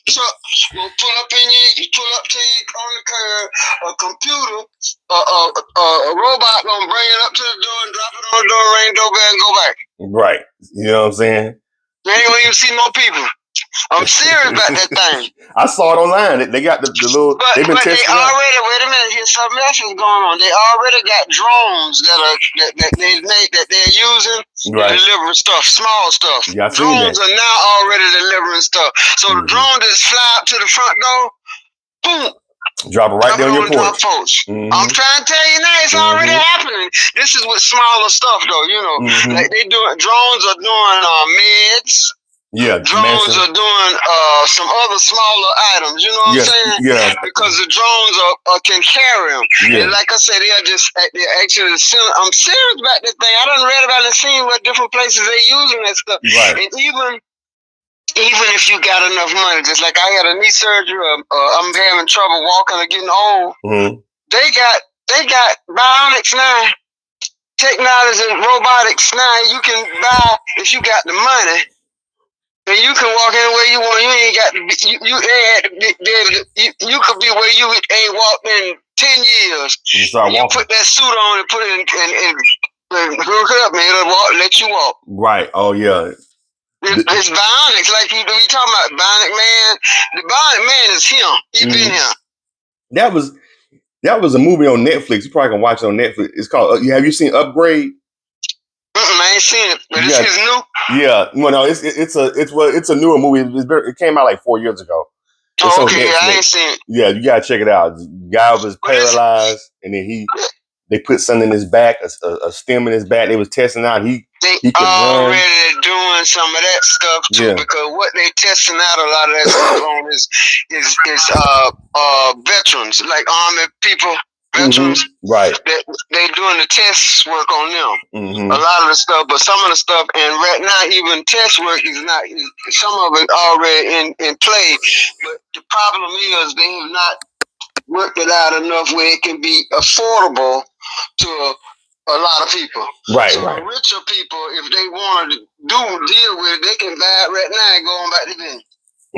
truck will pull up to you on the curb, a computer, a robot gonna bring it up to the door and drop it on the door, ring doorbell, and go back. Right. You know what I'm saying? You ain't gonna even see more people. I'm serious about that thing. I saw it online. They got the little. But they've been testing. They already. Wait a minute. Here's something else is going on. They already got drones that they made that they're using to deliver stuff, small stuff. Yeah, drones are now already delivering stuff. So the drone just fly up to the front door, boom. Drop it right there on your porch. I'm trying to tell you now, it's already happening. This is with smaller stuff, though. You know, like they doing. Drones are doing meds. Yeah, drones are doing some other smaller items. You know what I'm saying? Yeah. Because the drones can carry them. Yeah. And like I said, they're actually. I'm serious about this thing. I done read about it and seen what different places they using that stuff. Right. And even if you got enough money, just like I had a knee surgery, I'm having trouble walking or getting old. They got bionics now, technology and robotics now. You can buy if you got the money, and you can walk anywhere you want. You ain't got to be. You could be where you ain't walked in 10 years. You put that suit on and put it and hook it up, man. It'll let you walk. Right. Oh yeah. It's bionics, like you talking about Bionic Man. The Bionic Man is him. He been here. That was a movie on Netflix. You probably can watch it on Netflix. It's called. Have you seen Upgrade? I ain't seen it, but it's new. Yeah, well, no, it's a newer movie. It came out like 4 years ago. Oh, okay, I ain't seen it. Yeah, you gotta check it out. The guy was paralyzed, and then they put something in his back, a stem in his back. They was testing out. He could already run. Doing some of that stuff too, because what they testing out a lot of that stuff on is veterans, like Army people, veterans. Right. They doing the test work on them. A lot of the stuff, but some of the stuff, and right now even test work is not. Some of it already in play, but the problem is they have not worked it out enough where it can be affordable to a lot of people. Right, so the richer people, if they want to deal with it, they can buy it right now and go on back to them.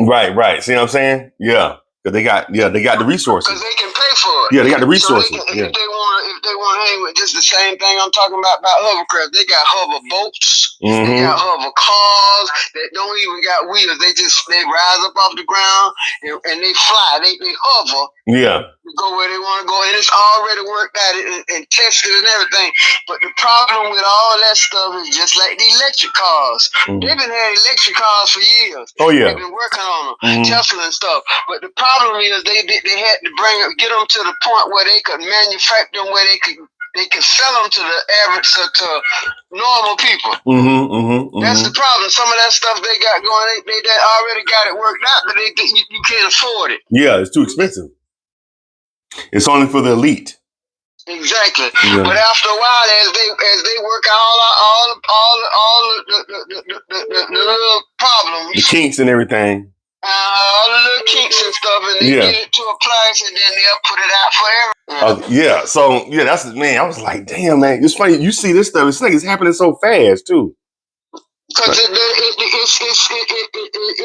Right. See what I'm saying? Yeah. Because they got the resources. Because they can pay for it. Yeah, they got the resources. So if they want to hang with just the same thing I'm talking about hovercraft, they got hover boats, they got hover cars that don't even got wheels. They rise up off the ground and they fly. They hover. Yeah. Go where they want to go, and it's already worked out and tested and everything. But the problem with all that stuff is just like the electric cars. They've been having electric cars for years. Oh yeah, they've been working on them, Tesla and stuff. But the problem is they had to get them to the point where they could manufacture them, where they could sell them to the average to normal people. That's the problem. Some of that stuff they got going, they already got it worked out, but you can't afford it. Yeah, it's too expensive. It's only for the elite. Exactly. Yeah. But after a while, as they work all the little problems, the kinks and everything, all the little kinks and stuff, and they get it to a place, and then they'll put it out for everyone. So that's man. I was like, damn, man, it's funny. You see this stuff. It's like it's happening so fast too. Because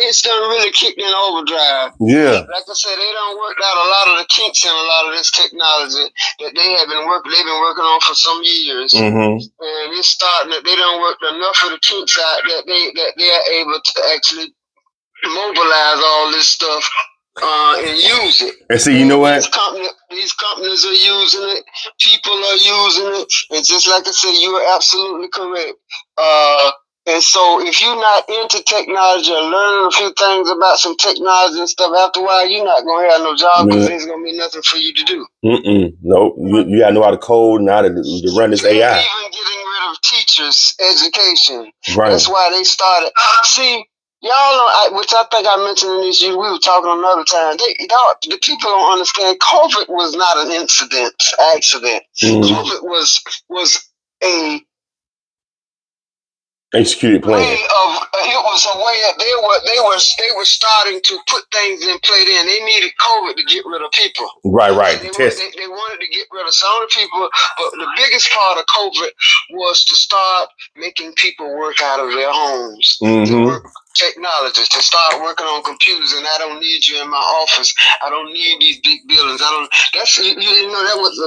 it's done really kicked in overdrive. Yeah. Like I said, they done worked out a lot of the kinks in a lot of this technology that they've been working on for some years. And it's starting that they done worked enough of the kinks out that they are able to actually mobilize all this stuff and use it. And see, you know what? These companies are using it. People are using it. And just like I said, you are absolutely correct. And so if you're not into technology or learning a few things about some technology and stuff, after a while, you're not going to have no job because there's going to be nothing for you to do. Nope. You got to know how to code and how to run this AI. Even getting rid of teachers' education. Right. That's why they started. See, y'all know, which I think I mentioned in this, we were talking another time. The people don't understand. COVID was not an accident. COVID was a executed plan. It was a way that they were starting to put things in play. Then they needed COVID to get rid of people. Right. They wanted to get rid of some of the people, but the biggest part of COVID was to start making people work out of their homes. To technologists to start working on computers, and I don't need you in my office. I don't need these big buildings. I don't. That's you know that was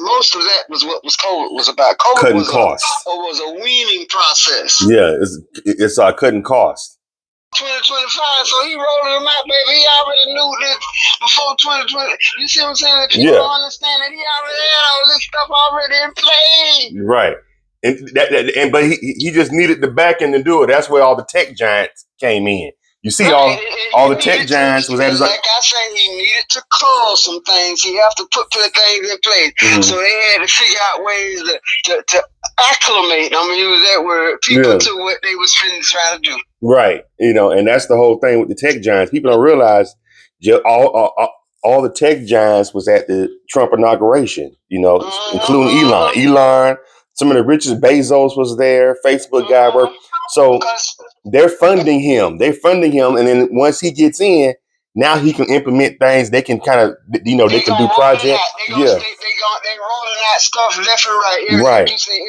most of that was what was COVID was about. COVID cutting costs. Was a weaning process. Yeah, it's cutting costs. 2025, so he rolling them out, baby. He already knew this before 2020. You see what I'm saying? People don't understand that he already had all this stuff already in play. Right. But he just needed the backing to do it. That's where all the tech giants came in. You see, all the tech giants was at his. Like I said, he needed to call some things. He have to put things in place. Mm-hmm. So they had to figure out ways to acclimate. I'm gonna use that word. People to what they was trying to do. Right. And that's the whole thing with the tech giants. People don't realize all the tech giants was at the Trump inauguration. Including Elon. Elon. Some of the richest, Bezos was there. Facebook guy worked. So they're funding him. And then once he gets in, now he can implement things. They can kind of, they can do projects. They rolling out stuff left and right. Right. You say in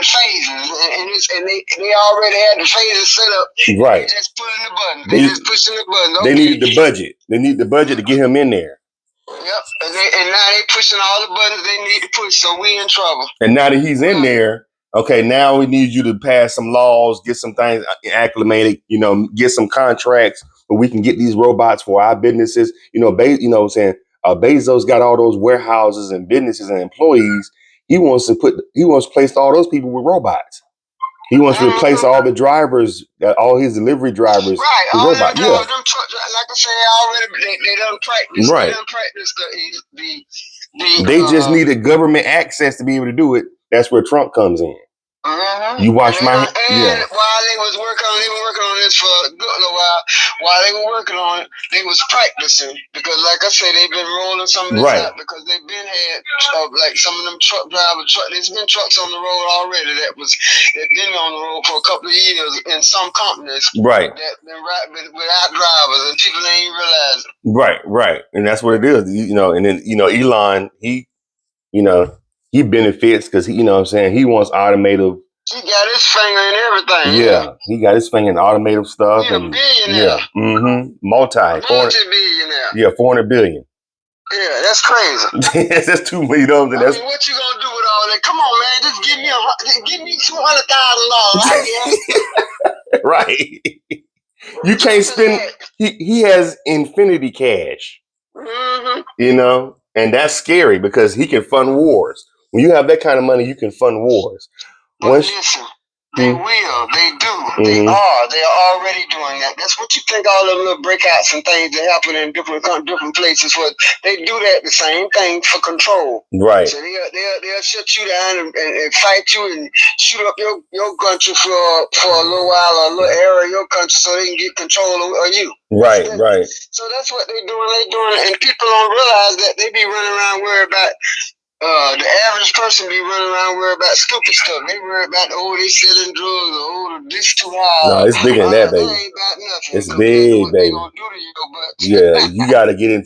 phases, and they already had the phases set up. Right. They just putting the button. They just pushing the button. Okay. They needed the budget. They need the budget to get him in there. Yep, and now they pushing all the buttons they need to push, so we in trouble. And now that he's in there, okay, now we need you to pass some laws, get some things acclimated, get some contracts, but we can get these robots for our businesses. Bezos got all those warehouses and businesses and employees. He wants to place all those people with robots. He wants to replace all the drivers, all his delivery drivers. Right, all robots. Them like I said, already they done practice. Right. They done practice they just needed government access to be able to do it. That's where Trump comes in. You watch while they was working on this for a good little while. While they were working on it, they was practicing because, like I said, they've been rolling some of this out because they've been had like some of them truck drivers. There's been trucks on the road already that been on the road for a couple of years in some companies. Right. That been without drivers and people ain't even realizing. Right, and that's what it is. And then Elon, he benefits because he wants automotive. He got his finger in everything. Yeah, he got his finger in automotive stuff. He's a billionaire. Yeah, multi-billionaire. Yeah, $400 billion. Yeah, that's crazy. That's too many. What you gonna do with all that? Come on, man, just give me $200,000. Right. You can't spend. He has infinity cash. Mm-hmm. And that's scary because he can fund wars. When you have that kind of money, you can fund wars. Listen, they will. They do. They are. They are already doing that. That's what you think all them little breakouts and things that happen in different places. They do that the same thing for control. Right. So they'll shut you down and fight you and shoot up your country for a little while or a little area of your country so they can get control of you. Right. So that's what they're doing. And people don't realize that they be running around worried about. The average person be running around worried about stupid stuff. They worry about, they selling drugs, this too high. No, it's bigger than that, baby. That ain't about nothing. It's big, baby. They gonna do to you, yeah, you gotta get in.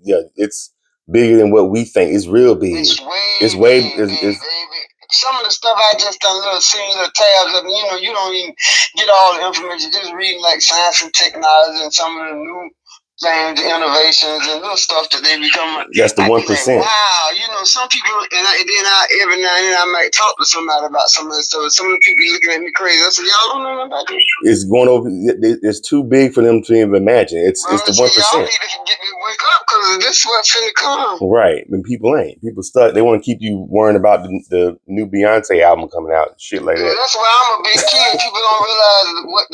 Yeah, it's bigger than what we think. It's real big. It's way big. Some of the stuff I just done seen little tabs of, you don't even get all the information. Just reading like science and technology and some of the new things, innovations, and little stuff that they become. That's the 1%. Like, wow, some people, and then every now and then I might talk to somebody about some of this stuff. Some of the people looking at me crazy. I said, y'all don't know nothing about this. It's going over. It's too big for them to even imagine. It's the 1%. Y'all need to wake up because this is what's finna come. Right, and people ain't. People stuck. They want to keep you worrying about the new Beyonce album coming out and shit like that. That's why I'm a big kid. People don't realize what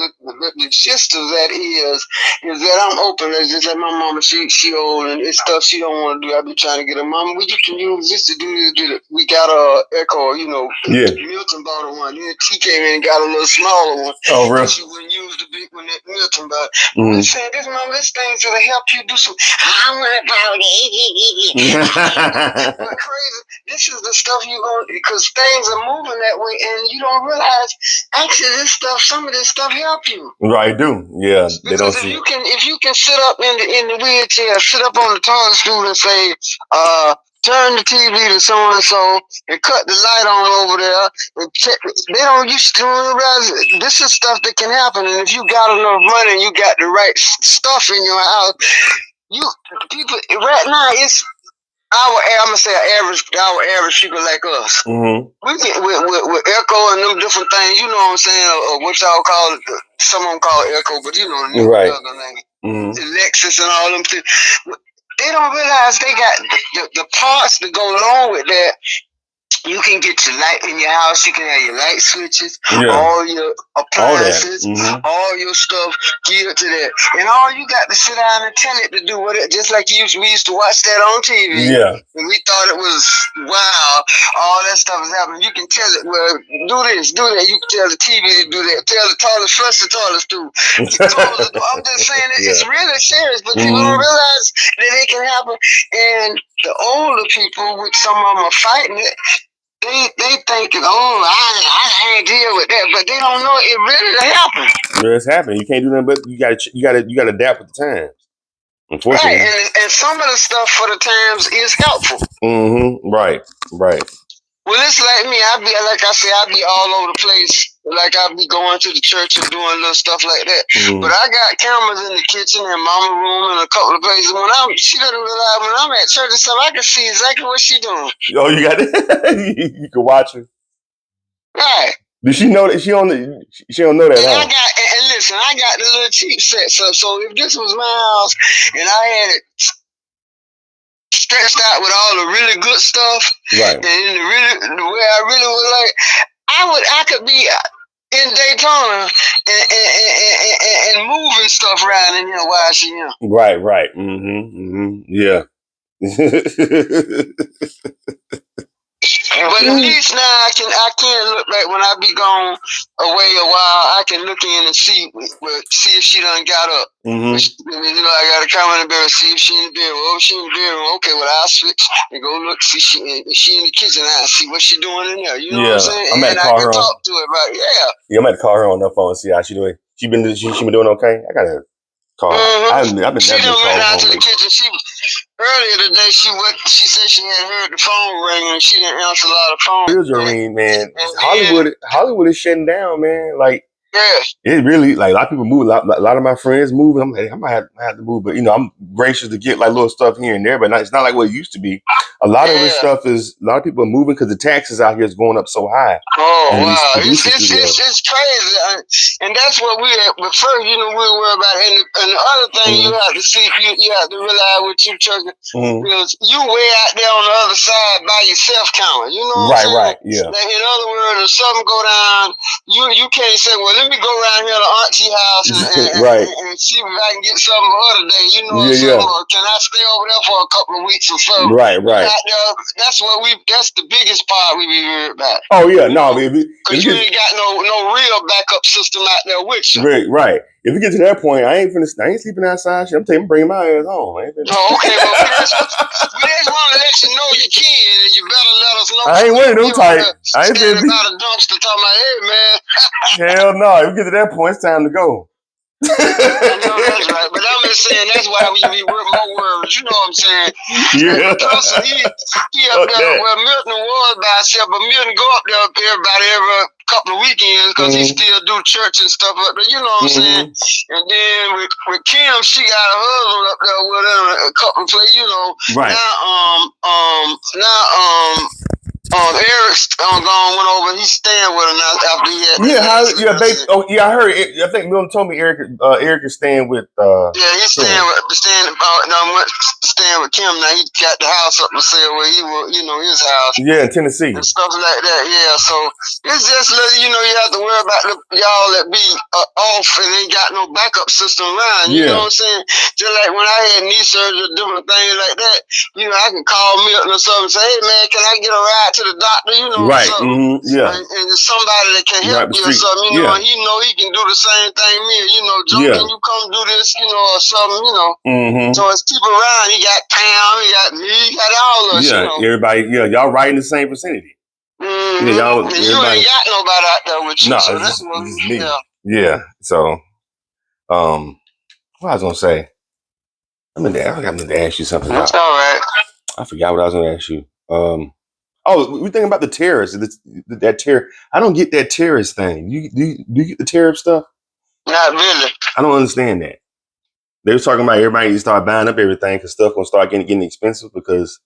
the gist of that is that I'm open. Just like my mama, she old and it's stuff she don't want to do. I be trying to get her, mama, you can use this to do this. We got a Echo, Milton bought her one. Then T came in and got a little smaller one. Oh, really? She wouldn't use the big one that Milton bought. I said, this thing's gonna help you do some. I want to buy it. But crazy. This is the stuff you going because things are moving that way, and you don't realize actually some of this stuff help you. Right, do. Yeah, they don't see. If you can sit up in the wheelchair, sit up on the toilet stool and say, turn the TV to so and so and cut the light on over there and check. They don't used to realize this is stuff that can happen, and if you got enough money and you got the right stuff in your house, you people right now it's I'm gonna say our average people like us. Mm-hmm. We get with Echo and them different things, you know what I'm saying, or what y'all call it, someone call it Echo, but you know the right. Other name, mm-hmm. Lexus and all them things. They don't realize they got the parts that go along with that. You can get your light in your house. You can have your light switches, all your appliances, all your stuff geared to that. And all you got to sit down and tell it to do what it, just like we used to watch that on TV. Yeah. And we thought it was, wow, all that stuff is happening. You can tell it, well, do this, do that. You can tell the TV to do that. Tell the toilet, flush the toilets through. I'm just saying it's really serious, but people don't realize that it can happen. And the older people, which some of them are fighting it, they thinking, oh, I can't deal with that, but they don't know it really happened. Yeah, it's happening. You can't do nothing, but you gotta adapt with the times. Unfortunately, right, and some of the stuff for the times is helpful. Mm-hmm. Right. Well, it's like me. I be all over the place. Like I be going to the church and doing little stuff like that. Mm-hmm. But I got cameras in the kitchen and mama room and a couple of places. She doesn't realize when I'm at church and stuff, I can see exactly what she doing. Oh, you got it. You can watch her. Right. Does she know that she don't know that? And and listen, I got the little cheap sets up. So if this was my house and I had it stretched out with all the really good stuff, right? And the way I really would like, I could be in Daytona and moving stuff around in here while she here. Right. Yeah. But at least now I can look back when I be gone away a while. I can look in and see if she done got up. Mm-hmm. I got to come in the bedroom, see if she in the bedroom. Oh, she in the bedroom. Okay, well I'll switch and go look. See she in the kitchen. I see what she doing in there. You know what I'm saying? I'm and I can talk to her about Yeah, I'm gonna call her on the phone and see how she doing. She been doing okay. I gotta call her. I've been she done went out to the kitchen. Earlier today, she said she had heard the phone ring and she didn't answer a lot of phones. Here's a ring, man. Hollywood is shutting down, man. Like, it really, like, a lot of people move. A lot of my friends move. I'm like, I might have to move, but I'm gracious to get like little stuff here and there, but it's not like what it used to be. A lot of this stuff is a lot of people are moving because the taxes out here is going up so high. Oh wow, it's crazy, and that's what we at. But first, we worry about it. And the other thing you have to see, you have to realize with you, Chuck, because you way out there on the other side by yourself counting. You know what I'm saying? Right, yeah. Like, in other words, if something go down, you can't say, well, let me go around here to Auntie house and see if I can get something for her today. You know what I'm saying? Or can I stay over there for a couple of weeks or so? Right. That's the biggest part we be worried about. Oh yeah, because you ain't got no real backup system out there with you. Right. If we get to that point, I ain't sleeping outside. I'm bringing my ass home. Okay, well, we just want to let you know you can, and you better let us know. I ain't wearing no tight. I ain't standing by the dumpster talking about, hey man. Hell no! If we get to that point, it's time to go. I know that's right, but I'm just saying that's why we be more worried. You know what I'm saying? Yeah. Plus, he up there where Milton was by himself, but Milton go up there every couple of weekends because he still do church and stuff up there. You know what I'm saying? And then with Kim, she got her husband up there with her a couple of places. Right. Now, Eric's gone went over. He's staying with her now after he had. I heard. I think Milton told me Eric is staying with. He's staying with Kim now. He got the house up for sale where he was, his house. Yeah, in Tennessee and stuff like that. Yeah, so it's just you have to worry about y'all that be off and ain't got no backup system around. You know what I'm saying? Just like when I had knee surgery, different things like that. I can call Milton or something and say, hey man, can I get a ride to the doctor? Right. Something. And somebody that can help you or something. And he know he can do the same thing me. Joe, can you come do this? Or something. So it's people around. He got Pam, he got me, he got all of us. Everybody. Y'all right in the same vicinity. Yeah, y'all. And you ain't got nobody out there with you. No, so that's what me. Yeah. So, what I was gonna say. I meant to ask you something. That's all right. I forgot what I was going to ask you. Oh, we thinking about the terrorists. That terror. I don't get that terrorist thing. Do you get the tariff stuff? Not really. I don't understand that. They were talking about everybody needs to start buying up everything because stuff gonna start getting expensive because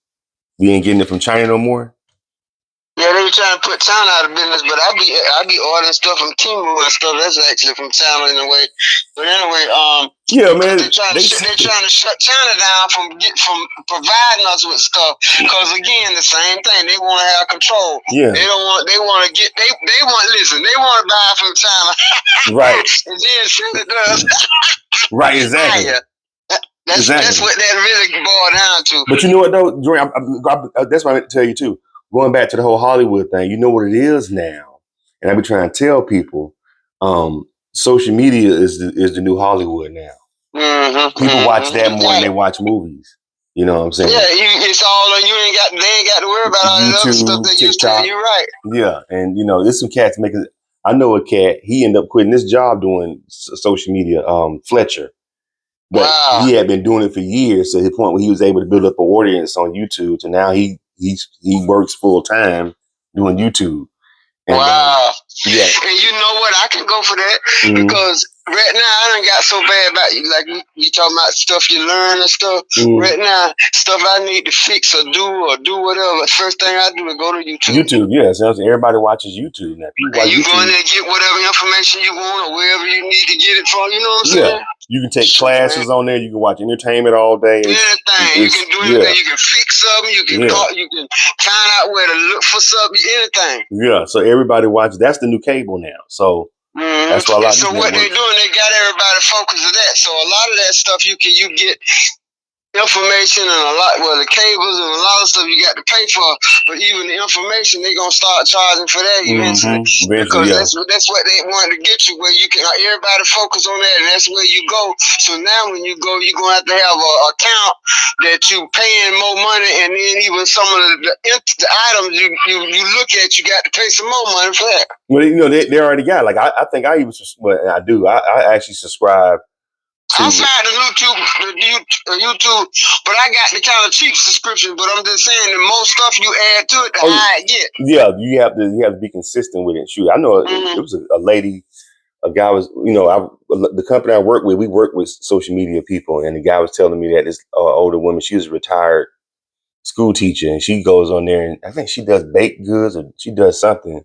we ain't getting it from China no more. Yeah, they were trying to put China out of business, but I be ordering stuff from Temu and stuff. That's actually from China in a way. But anyway, yeah, man, they're trying to shut China down from providing us with stuff. Because again, the same thing. They want to have control. Yeah, they want they want to buy from China, right? And then send it to us. Right, exactly. That's what that really boiled down to. But you know what though, Jordan, that's what I meant to tell you too. Going back to the whole Hollywood thing, you know what it is now, and I be trying to tell people, social media is the new Hollywood now. People watch that more than they watch movies. You know what I'm saying? Yeah, it's all on. They ain't got to worry about all that other stuff they used to. You're right. Yeah, and there's some cats making. I know a cat. He ended up quitting his job doing social media. Fletcher. But he had been doing it for years to the point where he was able to build up an audience on YouTube. So now he works full time doing YouTube. And, yeah. And you know what? I can go for that because right now I done got so bad about you. Like you talking about stuff you learn and stuff. Right now, stuff I need to fix or do whatever. First thing I do is go to YouTube. YouTube, yes. Everybody watches YouTube now. And you go in there and get whatever information you want or wherever you need to get it from. You know what I'm saying? You can take classes on there. You can watch entertainment all day. Anything. You can do anything. You can fix something. You can call, you can find out where to look for something. Anything. Yeah. So everybody watches. That's the new cable now. So that's why a lot of So what they're doing, they got everybody focused on that. So a lot of that stuff you get information and the cables and a lot of stuff you got to pay for, but even the information they gonna start charging for that eventually because that's what they want to get you where you can everybody focus on that and that's where you go. So now when you go, you're gonna have to have an account that you paying more money, and then even some of the items you look at, you got to pay some more money for that. Well, they already got like I think I even I do I actually subscribe. I signed the YouTube, but I got the kind of cheap subscription. But I'm just saying, the more stuff you add to it, the higher it get. Yeah, you have to be consistent with it. Shoot, I know it was a lady, a guy was, the company I work with, we work with social media people, and the guy was telling me that this older woman, she was a retired school teacher, and she goes on there, and I think she does baked goods or she does something.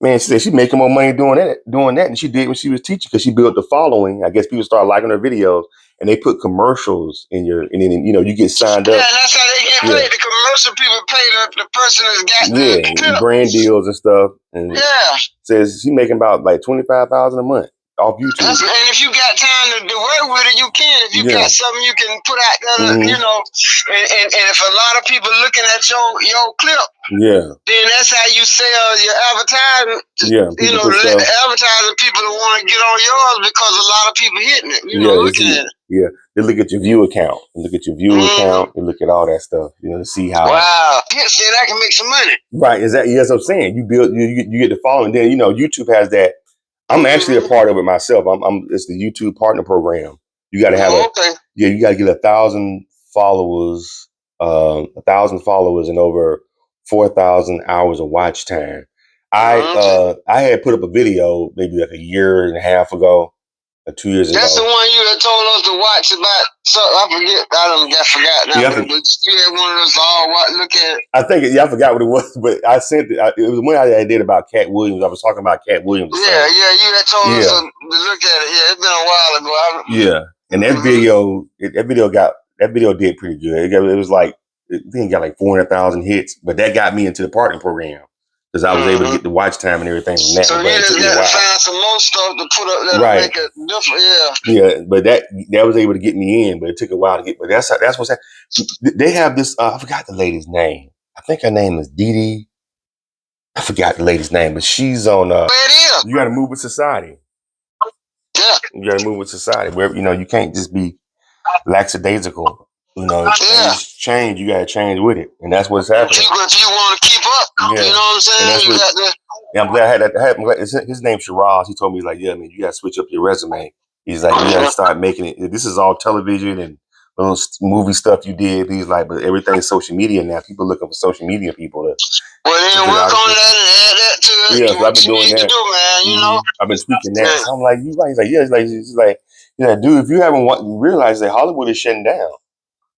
Man, she said she's making more money doing that than she did when she was teaching because she built the following. I guess people start liking her videos and they put commercials in and then you get signed up. Yeah, that's how they get paid. The commercial people pay the person that's got the brand deals and stuff. And says she's making about like $25,000 a month off YouTube. And if you got time to work with it, you can. If you got something you can put out there, and if a lot of people looking at your clip, then that's how you sell your advertising. Let the advertising people want to get on yours because a lot of people hitting it. Looking at it. Yeah, they look at your view account. They look at your view account. They look at all that stuff. To see how. Wow, saying I can make some money. Right, exactly. That's what I'm saying. You build, you get the following. Then YouTube has that. I'm actually a part of it myself. It's the YouTube partner program. You got to have you got to get 1,000 followers, 1,000 followers and over 4,000 hours of watch time. I had put up a video maybe like a year and a half ago, or 2 years ago. That's the one you had told us to watch about. So I forget. I forgot now. But you had one of us all look at it. I think I forgot what it was, but I sent it. It was one I did about Cat Williams. I was talking about Cat Williams. Yeah, you had told us to look at it. Yeah, it's been a while ago. And that video did pretty good. It was like I think it got like 400,000 hits, but that got me into the partner program. Because I was able to get the watch time and everything from that. So you just got to find some more stuff to put up there to make it different. Yeah, but that was able to get me in, but it took a while to get. But that's what's happening. They have this. I forgot the lady's name. I think her name is Dee Dee. I forgot the lady's name, but she's on. Where it is? You got to move with society. Yeah. You got to move with society. Where you can't just be lackadaisical. Things change. You got to change with it, and that's what's happening. If you want to keep up, you know what I'm saying. You got to. Yeah, I'm glad I had his name's Shiraz. He told me, he's like, yeah, man, you got to switch up your resume. He's like, you got to start making it. This is all television and those movie stuff you did. He's like, but everything's social media now. People looking for social media people to. Well, then work on that and add that to it. Yeah, so I've been doing that. To do, man, you know? I've been tweaking that. So I'm like, you right? He's like, yeah. He's like, yeah, dude. If you haven't realized that Hollywood is shutting down.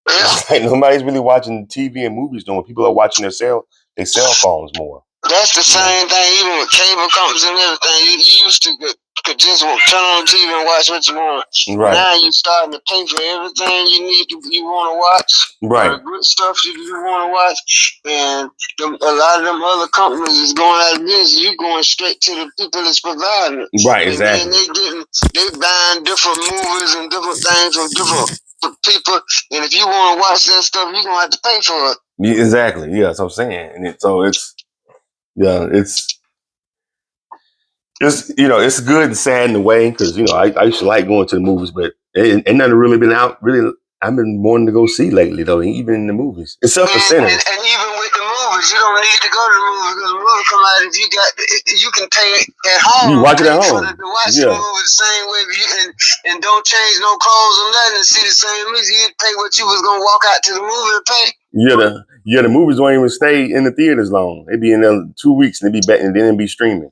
Yeah. It's like nobody's really watching TV and movies no more. People are watching their cell phones more. That's the same thing, even with cable companies and everything. You used to could just turn on TV and watch what you want. Right. Now you starting to pay for everything you want to watch. Right. The good stuff you want to watch, and a lot of them other companies is going out of business. You going straight to the people that's providing it. Right. Exactly. And they buying different movies and different things from different people. And if you want to watch that stuff, you're gonna have to pay for it. Yeah, exactly. Yeah, that's what I'm saying. And it's it's good and sad in a way because I used to like going to the movies, but ain't nothing really been out. Really, I've been wanting to go see lately though, even in the movies, except for Sinners. And even with the movies, you don't need to go to the movies because the movie come out. If you can pay it at home, you watch it at home. To watch the movie the same way, and don't change no clothes or nothing, and see the same movie. You pay what you was gonna walk out to the movie and pay. The movies don't even stay in the theaters long. They be in there 2 weeks and they be back and then be streaming.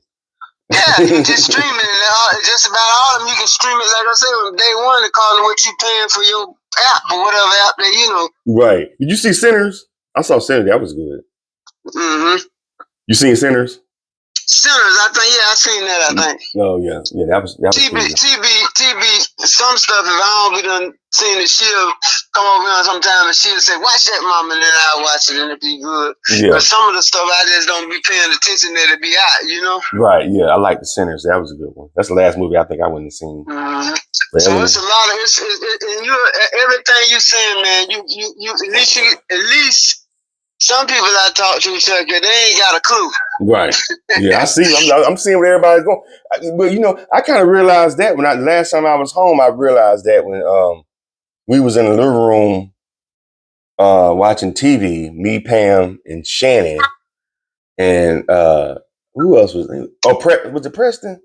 Yeah, you just stream it. Just about all of them, you can stream it. Like I said, from day one, they call it what you paying for your app or whatever app that Right. Did you see Sinners? I saw Sinners. That was good. Mm-hmm. You seen Sinners? Sinners, I think. Yeah, I seen that. I think. Oh yeah, that was. TB. Some stuff. If I don't be done seeing it, she'll come over here sometime and she'll say, "Watch that, Mama," and then I'll watch it and it'll be good. Yeah. But some of the stuff I just don't be paying attention that it be out. Right. Yeah, I like the Sinners. That was a good one. That's the last movie I think I went and seen. Mm-hmm. So it's a lot of and everything you saying, man. You at least. Some people I talk to, Chuck, they ain't got a clue. Right. Yeah, I see. I'm seeing where everybody's going. But I kind of realized that when last time I was home, I realized that when we was in the living room watching TV, me, Pam, and Shannon, and who else was there? Was it Preston?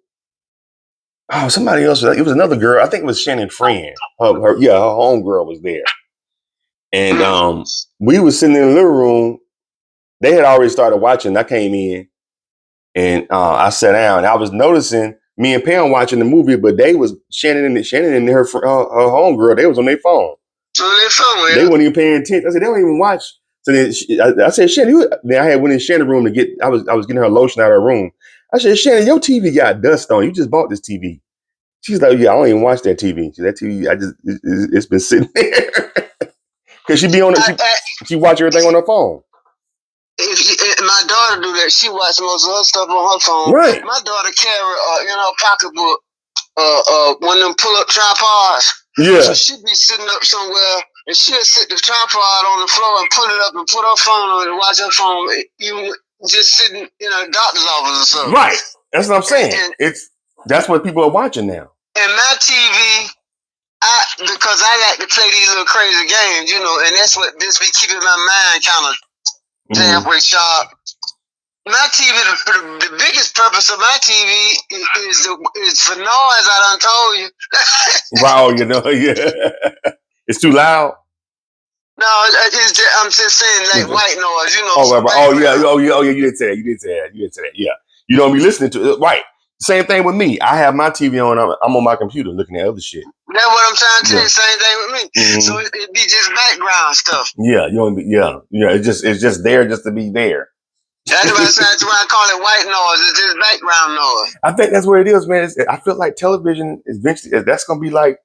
Oh, somebody else. It was another girl. I think it was Shannon's friend. Her homegirl was there. And we was sitting in the living room. They had already started watching. I came in and I sat down. And I was noticing me and Pam watching the movie, but they was Shannon and her homegirl. They was on their phone. They weren't even paying attention. I said they don't even watch. So then I said, Shannon. Then I had went in Shannon's room to get. I was getting her lotion out of her room. I said, Shannon, your TV got dust on. You just bought this TV. She's like, yeah, I don't even watch that TV. That TV, it's been sitting there. Because she be on it. She watch everything on her phone. My daughter do that. She watch most of her stuff on her phone. Right. My daughter carry pocketbook, one of them pull up tripods. Yeah. So she be sitting up somewhere and she'll sit the tripod on the floor and put it up and put her phone on and watch her phone. You just sitting in a doctor's office or something. Right. That's what I'm saying. That's what people are watching now. And my TV. Because I like to play these little crazy games, and that's what this be keeping my mind kind of halfway sharp. My TV, the biggest purpose of my TV is for noise. I done told you. Wow, yeah, it's too loud. No, I'm just saying like white noise, Oh yeah. You did say that. Yeah, you don't be listening to it, right? Same thing with me. I have my TV on. I'm on my computer looking at other shit. That's what I'm trying to tell you. Same thing with me. Mm-hmm. So it be just background stuff. Yeah, It's just there just to be there. That's why I call it white noise. It's just background noise. I think that's what it is, man. I feel like television is eventually that's gonna be like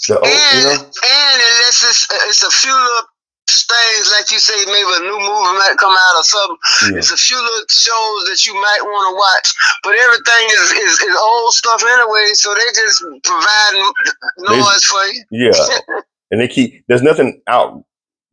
the old, And unless it's a few little things, like you say, maybe a new movie might come out or something. Yeah. It's a few little shows that you might want to watch, but everything is old stuff anyway, so they just provide noise for you. Yeah, and there's nothing out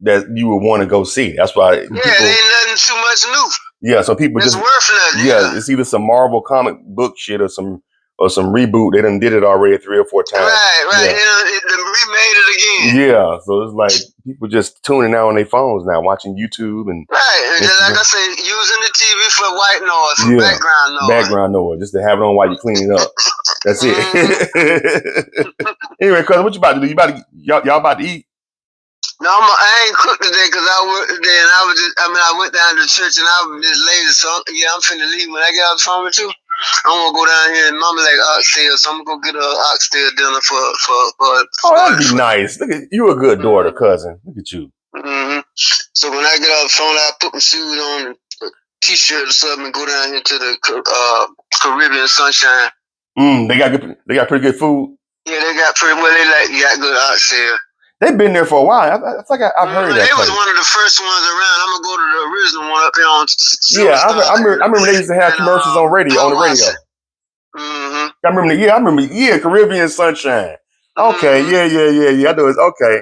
that you would want to go see. That's why. There ain't nothing too much new. Yeah, so people it's worth nothing. Yeah, it's either some Marvel comic book shit or some reboot. They done did it already 3 or 4 times. Right. Yeah. They remade it again. Yeah, so it's like people just tuning out on their phones now, watching YouTube and. Right, and like I say, using the TV for white noise, for background noise. Background noise, just to have it on while you clean it up. That's it. Anyway, cuz what you about to do? Y'all about to eat? No, I ain't cooked today because I worked today, and I went down to church, and I was just lazy. So I'm finna leave when I get out the phone too. I'm gonna go down here and mama like oxtail, so I'm gonna go get a oxtail dinner for. Oh, that'd be nice. Look at you, a good daughter, cousin. Look at you. So when I get off the phone, I put my shoes on, and a t-shirt or something, and go down here to the Caribbean Sunshine. They got pretty good food. Yeah, they got good oxtail. They've been there for a while. I feel like I've heard that. They was one of the first ones around. I'm gonna go to the original one up here on Silver Yeah, Star. I remember they used to have commercials on the radio. I remember. Yeah, Caribbean Sunshine. Okay, yeah. I know it's okay.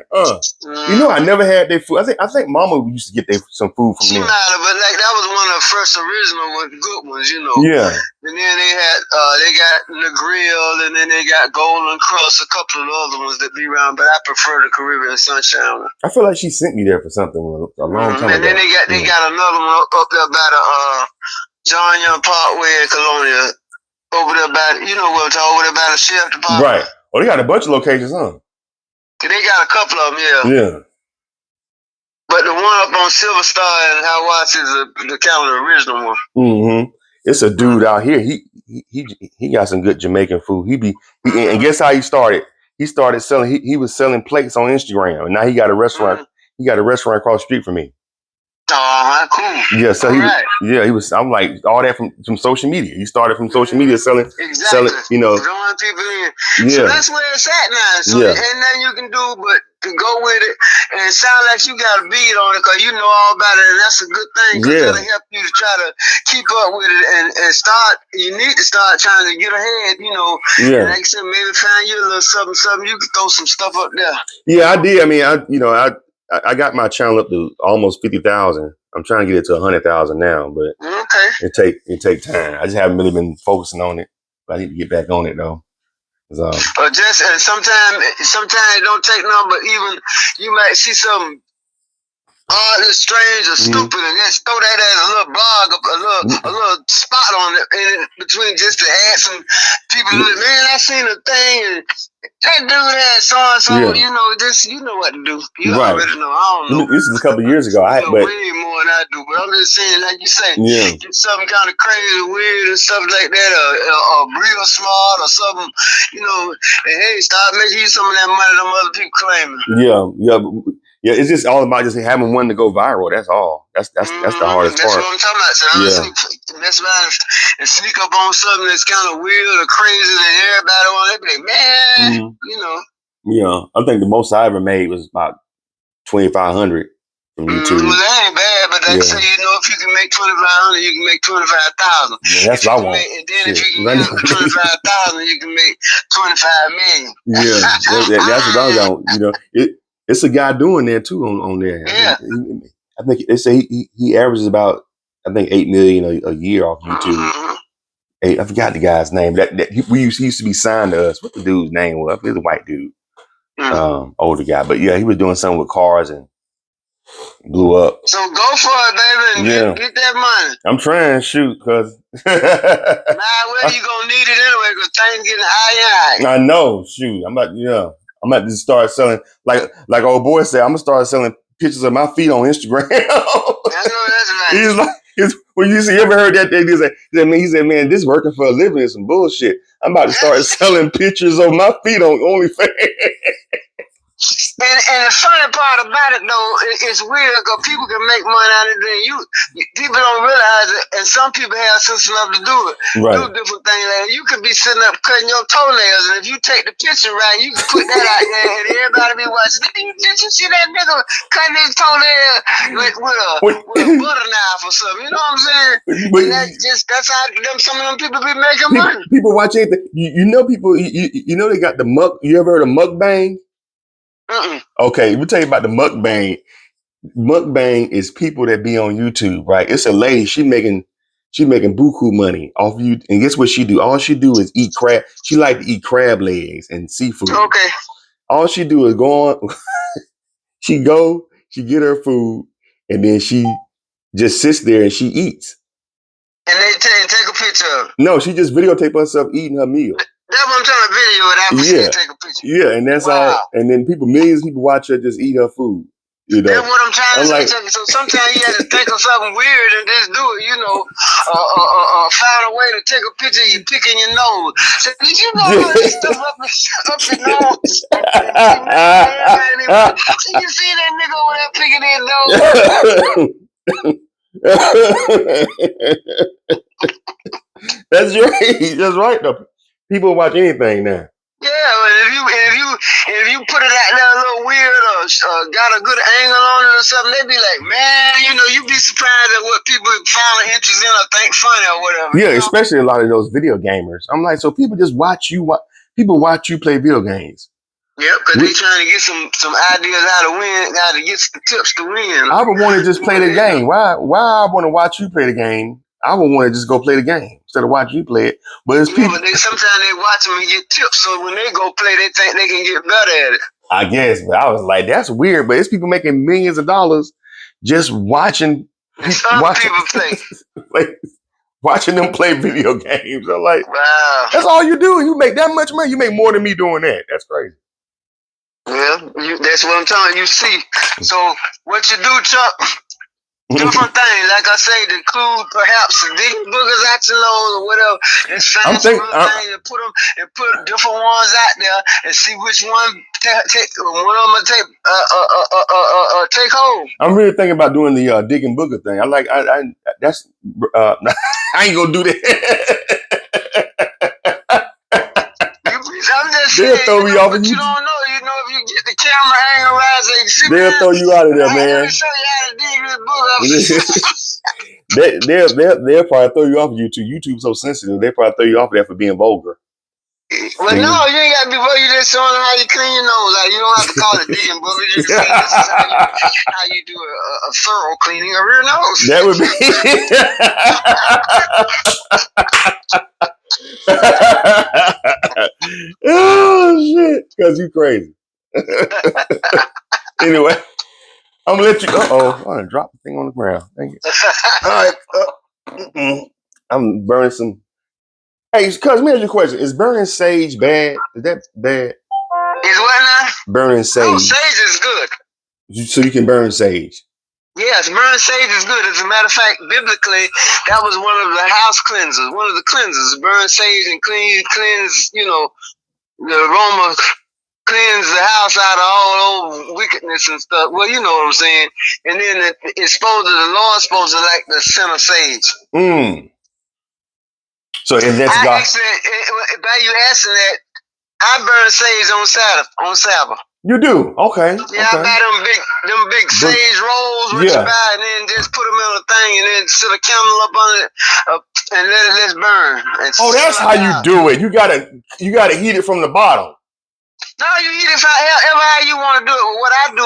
You know, I never had their food. I think Mama used to get some food from them. She might have, but like that was one of the first original good ones, you know. Yeah. And then they had they got the grill, and then they got Golden Crust, a couple of other ones that be around. But I prefer the Caribbean Sunshine one. I feel like she sent me there for something a long time ago. And then they got another one up there by the John Young Parkway in Colonia. Over there by, you know what I'm talking, over there by the sheriff department. Right. Well, they got a bunch of locations, huh? They got a couple of them, yeah. Yeah. But the one up on Silver Star and Hawaii is the kind of the original one. Mm-hmm. It's a dude out here. He got some good Jamaican food. And guess how he started? He started selling. He was selling plates on Instagram, and now he got a restaurant. He got a restaurant across the street from me. Oh, cool. Yeah, so he was. I'm like all that from social media. He started from social media selling, you know, drawing people in. Yeah. So that's where it's at now. So there ain't nothing you can do but to go with it, and it sounds like you got a beat on it because you know all about it, and that's a good thing because that'll help you to try to keep up with it and start. You need to start trying to get ahead, you know. Yeah. And like I said, maybe find you a little something. You can throw some stuff up there. Yeah, I did. I mean, I got my channel up to almost 50,000. I'm trying to get it to 100,000 now, but it take time. I just haven't really been focusing on it. But I need to get back on it though. Sometimes it don't take long, but even you might see something odd or strange or stupid, and then throw that as a little blog, a little spot on it in between just to add some people. Man, I seen a thing, and that dude had so and so. You know what to do. You already know. I don't know. This is a couple of years ago. Way more than I do, but I'm just saying, like you say, get something kind of crazy, weird, and stuff like that, or real smart, or something. You know, and hey, start making you some of that money them other people claiming. Yeah, it's just all about just having one to go viral. That's all. That's the hardest part. That's what I'm talking about. So honestly, mess around and sneak up on something that's kind of weird or crazy that everybody want to be like, man, you know. Yeah, I think the most I ever made was about 2,500 from YouTube. Well, that ain't bad, but like say, you know, if you can make 2,500, you can make 25,000. Yeah, that's what I want. And then if you can get 25,000, you can make 25 million. Yeah, that's what I want. You know, it's a guy doing that too on there. Yeah. I think they say he averages about, I think, 8 million a year off YouTube. Hey, I forgot the guy's name. He used to be signed to us. What the dude's name was? He was a white dude, older guy. But yeah, he was doing something with cars and blew up. So go for it, baby, and get that money. I'm trying to shoot because. Well, you gonna need it anyway because things getting high. I know. Shoot, I'm about to start selling like old boy said. I'm gonna start selling pictures of my feet on Instagram. I know that's right. He's like, when you ever heard that thing? He said, man, this working for a living is some bullshit. I'm about to start selling pictures of my feet on OnlyFans. And the funny part about it though, it's weird because people can make money out of it. People don't realize it, and some people have sense enough to do it. Right. Do different things. Like you could be sitting up cutting your toenails, and if you take the picture right, you can put that out there, and everybody be watching. Did you see that nigga cutting his toenail with a butter knife or something? You know what I'm saying? But that's how some of them people be making money. People watch anything. You know, people. You know they got the muk. You ever heard of mukbang? Okay, we'll tell you about the mukbang. Mukbang is people that be on YouTube, right? It's a lady. She making buku money off you. And guess what she do? All she do is eat crab. She like to eat crab legs and seafood. Okay. All she do is go on. she get her food, and then she just sits there and she eats. And they take a picture of it. No, she just videotape herself eating her meal. That's what I'm trying to video it after she take a picture. Yeah, and that's all. And then millions of people watch her just eat her food. You know, that's what I'm trying to say. So sometimes you have to think of something weird and just do it. You know, find a way to take a picture of you picking your nose. So did you know all this stuff up your nose? You see that nigga over there picking his nose? That's right. That's right. Though. People watch anything now. Yeah, but if you put it out there a little weird or got a good angle on it or something, they be like, man, you know, you be surprised at what people find interest in or think funny or whatever. Yeah, you know? Especially a lot of those video gamers. I'm like, so people just watch you. People watch you play video games. Yep, because they trying to get some ideas how to win, how to get some tips to win. I would want to just play the game. Why I want to watch you play the game? I would want to just go play the game instead of watching you play it. But it's people. But sometimes they watch them and get tips, so when they go play, they think they can get better at it. I guess, but I was like, that's weird. But it's people making millions of dollars just watching people play. Like, watching them play video games. I'm like, wow, that's all you do. You make that much money. You make more than me doing that. That's crazy. Well, that's what I'm telling you. See, so what you do, Chuck? Different things, like I say, to include perhaps digging boogers out your nose or whatever. It's find some things and put different ones out there and see which one take hold. I'm really thinking about doing the digging booger thing. That's I ain't gonna do that. I'm just saying, throw me off but you don't know. You know, if you get the camera angle right, so you see, they'll throw you out of there, man. Show you how to dig this book up. They'll probably throw you off of YouTube. YouTube's so sensitive. They probably throw you off of there for being vulgar. Well, no, you ain't got to be vulgar. You just showing them how you clean your nose. Like, you don't have to call it digging book. You just say this is how you do a thorough cleaning of your nose. That would be. Oh shit! Because you crazy. Anyway, I'm gonna let you. I'm gonna drop the thing on the ground. Thank you. All right. I'm burning some. Hey, cuz, let me ask you a question. Is burning sage bad? Is that bad? Is what now? Burning sage. Oh, sage is good. So you can burn sage. Yes, burning sage is good. As a matter of fact, biblically, that was one of the house cleansers, one of the cleansers. Burn sage and cleanse, you know, the aroma, cleanse the house out of all old wickedness and stuff. Well, you know what I'm saying. And then it's supposed to, the Lord's supposed to like the scent of sage. So if that's God. By you asking that, I burn sage on Sabbath. You do? Okay. Yeah, okay. I buy them big sage rolls, which you buy, and then just put them in a thing, and then set a candle up on it, and let it burn. Oh, that's how you do it. You gotta heat it from the bottom. No, you eat it however how you want to do it. But what I do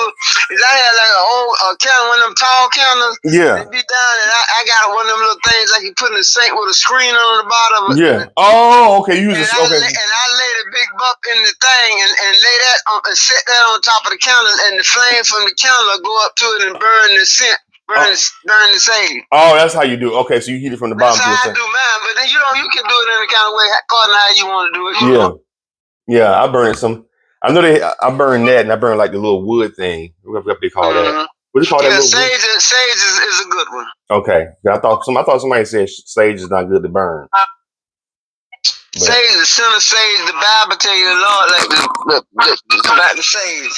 is I had like an old candle, one of them tall candles. Yeah. They be down, and I got one of them little things like you put in the sink with a screen on the bottom. Yeah. Oh, okay. You just okay. And I lay the big buck in the thing and lay that on and set that on top of the candle, and the flame from the candle go up to it and burn the scent. Burn the sage. Oh, that's how you do it. Okay, so you heat it from the bottom. That's how I do mine, but then you can do it in the kind of way according to how you want to do it. You know? Yeah. I burn some. I know I burn that, and I burn like the little wood thing. What they call that? What do you call that? Sage is a good one. Okay, I thought somebody said sage is not good to burn. Sage, the scent of sage. The Bible tell you a lot like about the sage.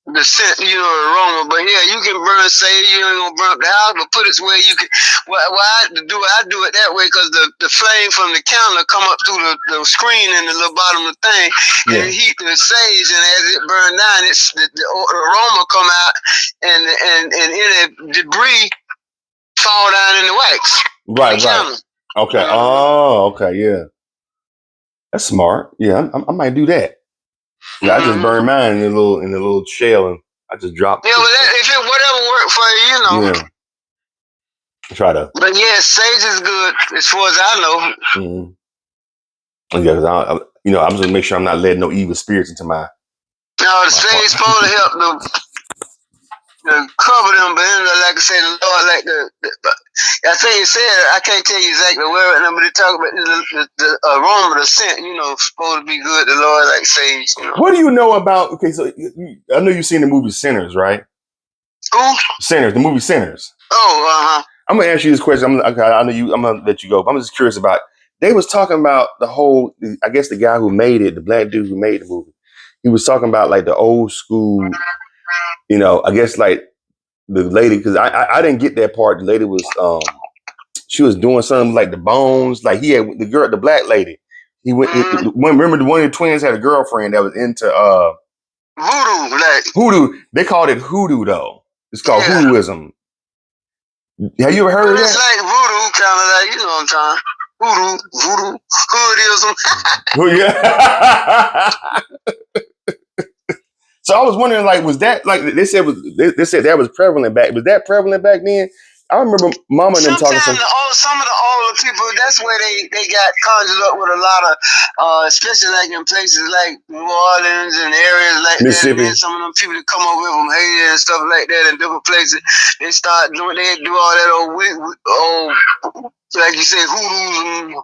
The scent, you know, aroma. But yeah, you can burn sage. You ain't gonna burn up the house, but put it where you can. Why I do it that way because the flame from the candle come up through the screen in the little bottom of the thing, and it heat the sage, and as it burn down, it's the aroma come out, and any debris fall down in the wax. Right. Okay. Oh, okay. Yeah. That's smart. Yeah, I might do that. Yeah, I just burn mine in the little shell, and I just drop. Yeah, but if it whatever work for you, you know. Yeah. Try to. But yeah, sage is good as far as I know. Yeah, because I'm just gonna make sure I'm not letting no evil spirits into my. No, the sage is supposed to help them. Cover them, but like I said, the Lord, like I think it said, I can't tell you exactly where, but they talk about the aroma, the scent, you know, supposed to be good. The Lord, like sage, you know. What do you know about? Okay, so I know you've seen the movie Sinners, right? Who? Sinners, the movie Sinners. Oh, I'm gonna ask you this question. I know you. I'm gonna let you go. But I'm just curious about. They was talking about the whole. I guess the guy who made it, the black dude who made the movie, he was talking about like the old school. I guess like the lady, because I didn't get that part. The lady was she was doing something like the bones. Like he had the black lady. He went. Remember one of the twins had a girlfriend that was into voodoo. Like hoodoo. They called it hoodoo though. It's called hoodooism. Have you ever heard of that? It's like voodoo, kind of like, you know what I'm talking. Voodoo, hoodism. Yeah. So I was wondering, like, was that like they said that was prevalent back? Was that prevalent back then? I remember Mama and them talking. Some of the older people, that's where they got conjured up with a lot of, especially like in places like New Orleans and areas like Mississippi. that. And then some of them people that come over from Haiti and stuff like that in different places, they do all that old like you say, voodoos,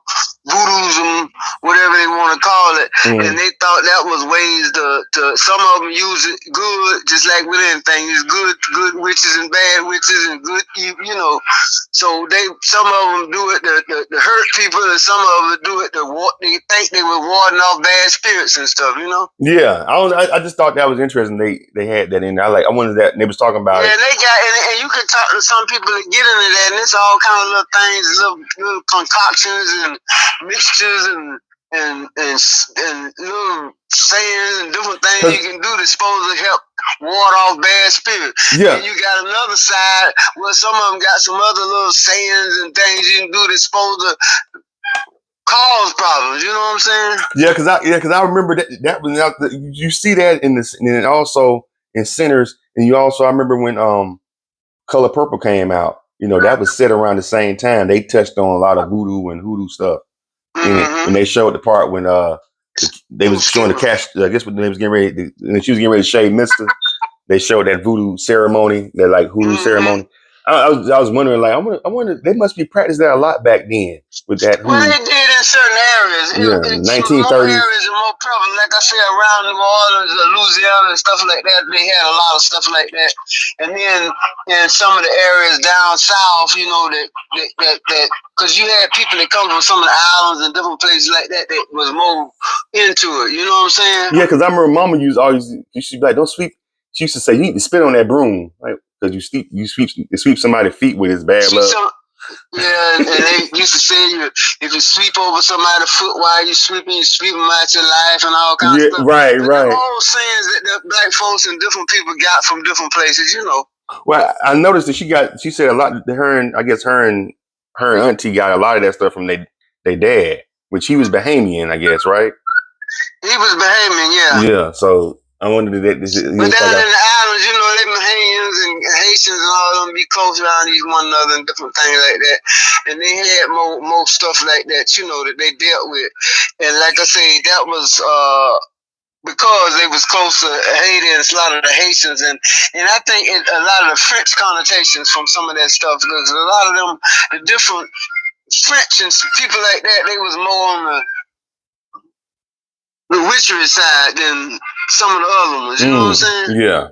whatever they want to call it. And they thought that was ways to some of them use it good, just like with anything. It's good witches and bad witches and good, So some of them do it to hurt people, and some of them do it they think they were warding off bad spirits and stuff, Yeah, I just thought that was interesting. They had that in there. I wanted that. And they was talking about it. Yeah, they got, and you can talk to some people that get into that, and it's all kind of little things, little concoctions and mixtures and little sayings and different things you can do that's supposed to help ward off bad spirits. Yeah. And you got another side where some of them got some other little sayings and things you can do that's supposed to cause problems. You know what I'm saying? Yeah, because I remember that was you see that in this, and then also in Sinners, and you also I remember when Color Purple came out. That was set around the same time. They touched on a lot of voodoo and hoodoo stuff in it, and they showed the part when they was showing the cash. I guess when they was getting ready, and she was getting ready to shave Mister. They showed that voodoo ceremony, that like hoodoo ceremony. I was wondering, like, I wonder they must be practicing that a lot back then with that hoodoo. Well, they did in certain areas. Yeah, 1930s. More areas are more prevalent. Like I said, around New Orleans, Louisiana, and stuff like that, they had a lot of stuff like that. And then in some of the areas down south, that because you had people that come from some of the islands and different places like that was more into it. You know what I'm saying? Yeah, because I remember Mama used she'd be like, "Don't sweep." She used to say, "You need to spit on that broom, like because you sweep somebody's feet with his bad luck." Yeah, and they used to say if you sweep over somebody's foot while you sweep them out your life and all kinds of stuff. Right. All sayings that the black folks and different people got from different places, Well, I noticed that she said a lot. I guess her and auntie got a lot of that stuff from their dad, which he was Bahamian, I guess, right? He was Bahamian, yeah. Yeah, so I wondered that. But down in the islands, they Bahamians and Haitians and all of them be close around one another and different things like that. And they had more stuff like that, that they dealt with. And like I say, that was because they was close to Haiti and a lot of the Haitians. And I think a lot of the French connotations from some of that stuff, because a lot of them, the different French and people like that, they was more on the witchery side than some of the other ones. You know what I'm saying? Yeah.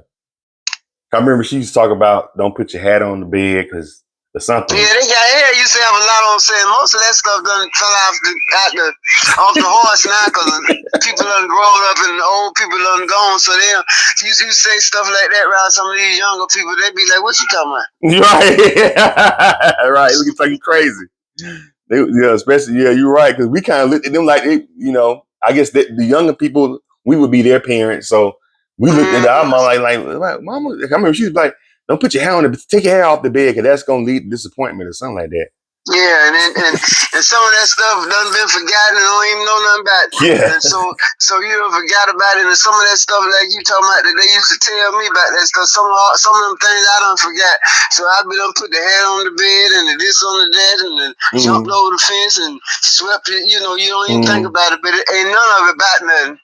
I remember she used to talk about don't put your hat on the bed because or something. Yeah, they got here. Used to have a lot on saying most of that stuff done fell off the horse now because people done grown up and the old people done gone. So you say stuff like that around some of these younger people. They be like, "What you talking about?" Right, right. Look at you crazy. Especially you're right because we kind of looked at them like I guess the younger people we would be their parents, so we looked at our mom like Mama. I remember she was like, "Don't put your hair on take your hair off the bed because that's gonna lead to disappointment or something like that." Yeah, and some of that stuff done been forgotten and don't even know nothing about it. Yeah. And so you done forgot about it, and some of that stuff like you talking about that they used to tell me about that stuff. Some of them things I done forgot. So I be done put the hat on the bed and the this on the that and then jumped over the fence and swept it. You don't even think about it, but it ain't none of it about nothing.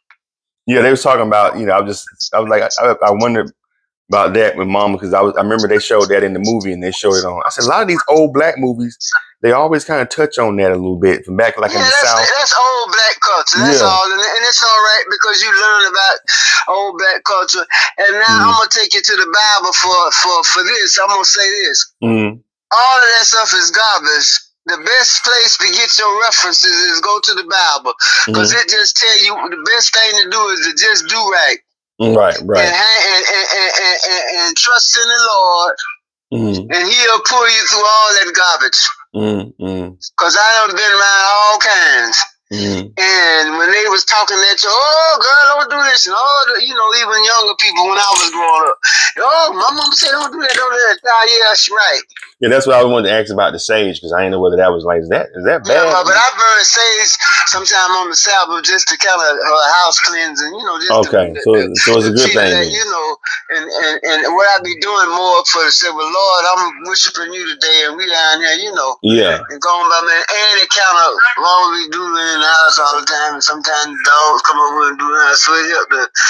Yeah, they was talking about I was like I wondered about that with Mama, because I remember they showed that in the movie and they showed it on. I said a lot of these old black movies, they always kind of touch on that a little bit from back like in the South. That's old black culture. That's all, and it's all right because you learn about old black culture. And now I'm gonna take you to the Bible for this. I'm gonna say this. All of that stuff is garbage. The best place to get your references is go to the Bible because it just tell you the best thing to do is to just do right. Right. And trust in the Lord, and He'll pull you through all that garbage. Cause I done been around all kinds. And when they was talking at you, oh girl, don't do this, and even younger people when I was growing up, oh my mama said don't do that, don't do that. Oh yeah, she right. Yeah, that's what I wanted to ask about the sage because I didn't know whether that was like is that bad? Yeah, but I burn sage sometime on the Sabbath just to kind of house cleanse and just so it's a good thing. And what I be doing more for the say, well, Lord, I'm worshiping you today, and we down here, and going by man, and it kind of always do it in the house all the time, and sometimes dogs come over and do that, so it help the